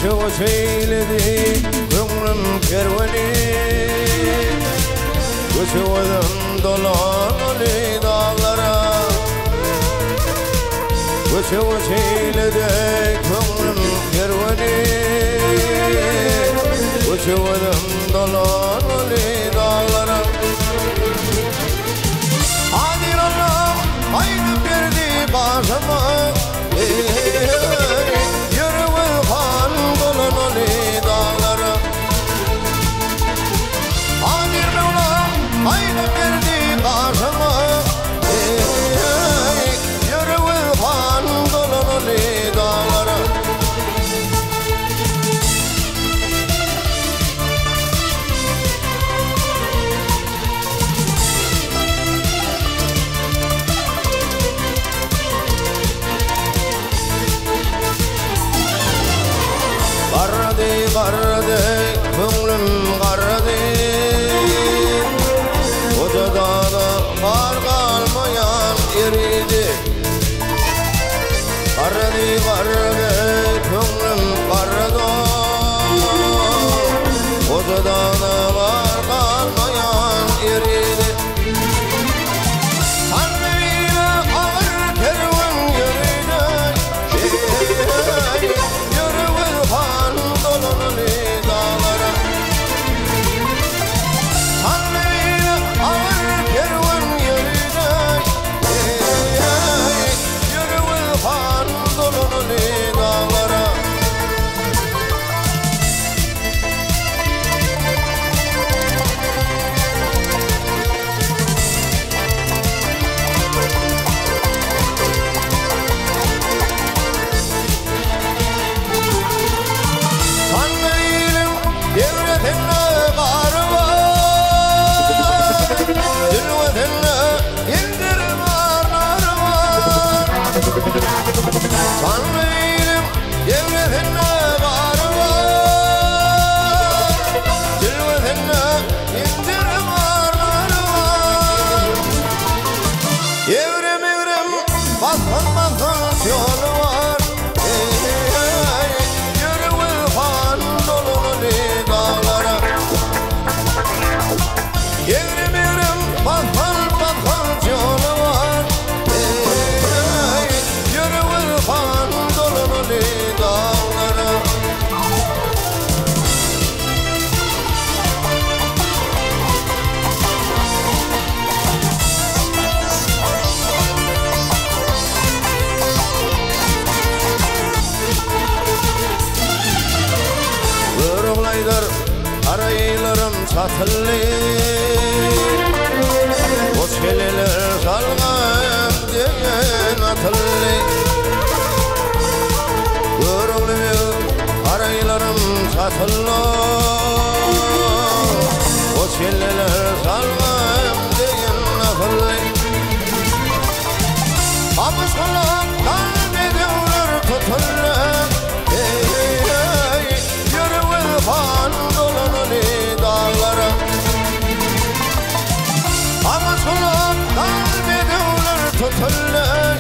Koşu eyledi gönlüm kerveni, koşudan dolan dağlara. Koşu eyledi gönlüm kerveni, koşudan dolan dağlara. Hadir Allah aynı verdi başıma, Qarradı, көңлüm qarradı, Ocada da var qalmayan eridi. Qarradı, көңlüm qarradı, Ocada da var qalmayan eridi. Tanrı'yla ağır kervan yürüdü, araylarım satıllı, o çeleler salgam diyen atıllı. Görünmüyor araylarım satıllı, o çeleler salgam diyen atıllı. Amışkala kalp ediyorlar tutullu, yürü fan dağlara. Ama sonra kalp ediyorlar tutulur,